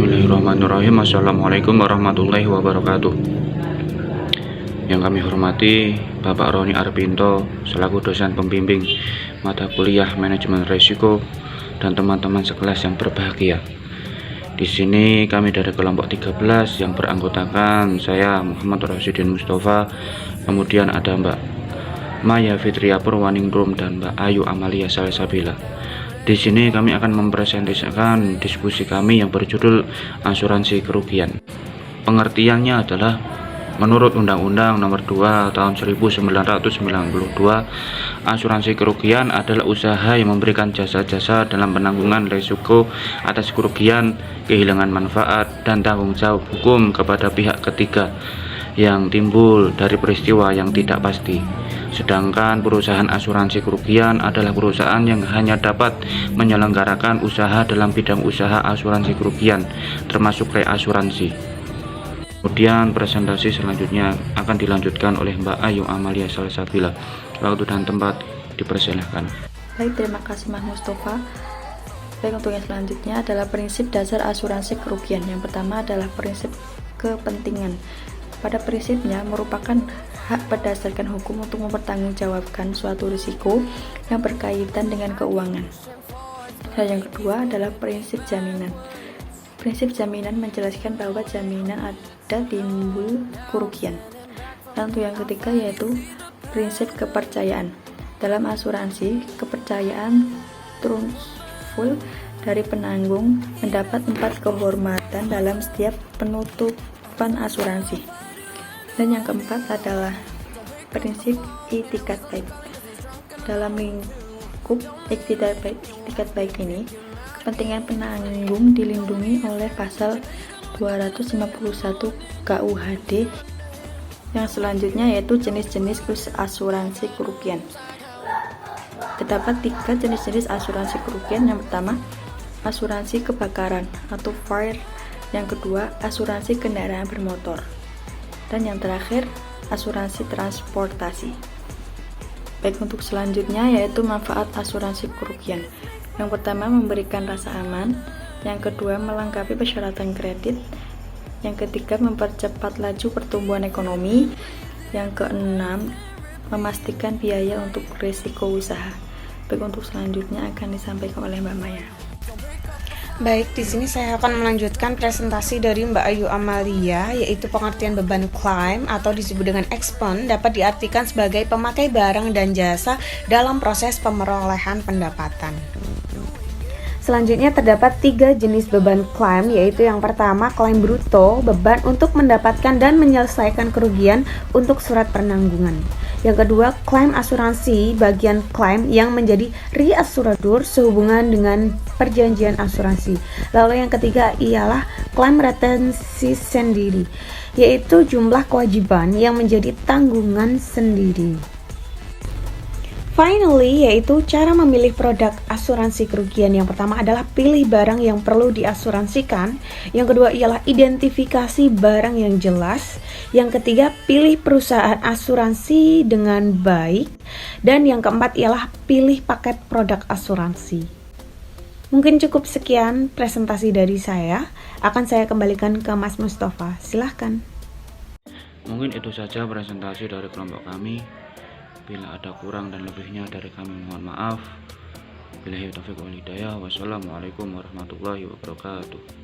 Bismillahirrahmanirrahim. Assalamualaikum warahmatullahi wabarakatuh. Yang kami hormati Bapak Roni Arpinto selaku dosen pembimbing mata kuliah manajemen risiko dan teman-teman sekelas yang berbahagia. Di sini kami dari kelompok 13 yang beranggotakan saya Muhammad Rasidin Mustafa, kemudian ada Mbak Maya Fitria Purwaningrum dan Mbak Ayu Amalia Salsabila. Di sini kami akan mempresentasikan diskusi kami yang berjudul asuransi kerugian. Pengertiannya adalah menurut Undang-Undang Nomor 2 Tahun 1992, asuransi kerugian adalah usaha yang memberikan jasa-jasa dalam penanggungan risiko atas kerugian, kehilangan manfaat, dan tanggung jawab hukum kepada pihak ketiga yang timbul dari peristiwa yang tidak pasti. Sedangkan perusahaan asuransi kerugian adalah perusahaan yang hanya dapat menyelenggarakan usaha dalam bidang usaha asuransi kerugian, termasuk reasuransi. Kemudian presentasi selanjutnya akan dilanjutkan oleh Mbak Ayu Amalia Salsabila. Waktu dan tempat dipersilahkan. Baik, terima kasih Mas Mustafa. Baik, untuk yang selanjutnya adalah prinsip dasar asuransi kerugian. Yang pertama adalah prinsip kepentingan. Pada prinsipnya merupakan hak berdasarkan hukum untuk mempertanggungjawabkan suatu risiko yang berkaitan dengan keuangan. Dan yang kedua adalah prinsip jaminan. Prinsip jaminan menjelaskan bahwa jaminan ada timbul kerugian. Dan untuk yang ketiga yaitu prinsip kepercayaan. Dalam asuransi, kepercayaan truthful dari penanggung mendapat 4 kehormatan dalam setiap penutupan asuransi. Dan yang keempat adalah prinsip itikat baik. Dalam lingkup itikat baik ini, kepentingan penanggung dilindungi oleh pasal 251 KUHD. Yang selanjutnya yaitu jenis-jenis asuransi kerugian. Terdapat 3 jenis-jenis asuransi kerugian. Yang pertama, asuransi kebakaran atau fire. Yang kedua, asuransi kendaraan bermotor. Dan yang terakhir, asuransi transportasi. Baik, untuk selanjutnya yaitu manfaat asuransi kerugian. Yang pertama, memberikan rasa aman. Yang kedua, melengkapi persyaratan kredit. Yang ketiga, mempercepat laju pertumbuhan ekonomi. Yang keenam, memastikan biaya untuk risiko usaha. Baik, untuk selanjutnya akan disampaikan oleh Mbak Maya. Baik, di sini saya akan melanjutkan presentasi dari Mbak Ayu Amalia, yaitu pengertian beban klaim atau disebut dengan expense dapat diartikan sebagai pemakai barang dan jasa dalam proses pemerolehan pendapatan. Selanjutnya terdapat 3 jenis beban klaim, yaitu yang pertama klaim bruto, beban untuk mendapatkan dan menyelesaikan kerugian untuk surat penanggungan. Yang kedua, klaim asuransi, bagian klaim yang menjadi reasuradur sehubungan dengan perjanjian asuransi. Lalu yang ketiga ialah klaim retensi sendiri, yaitu jumlah kewajiban yang menjadi tanggungan sendiri. Finally, yaitu cara memilih produk asuransi kerugian. Yang pertama adalah pilih barang yang perlu diasuransikan. Yang kedua ialah identifikasi barang yang jelas. Yang ketiga, pilih perusahaan asuransi dengan baik. Dan yang keempat ialah pilih paket produk asuransi. Mungkin cukup sekian presentasi dari saya. Akan saya kembalikan ke Mas Mustafa. Silahkan. Mungkin itu saja presentasi dari kelompok kami. Bila ada kurang dan lebihnya dari kami mohon maaf. Billahi taufiq wal hidayah. Wassalamualaikum warahmatullahi wabarakatuh.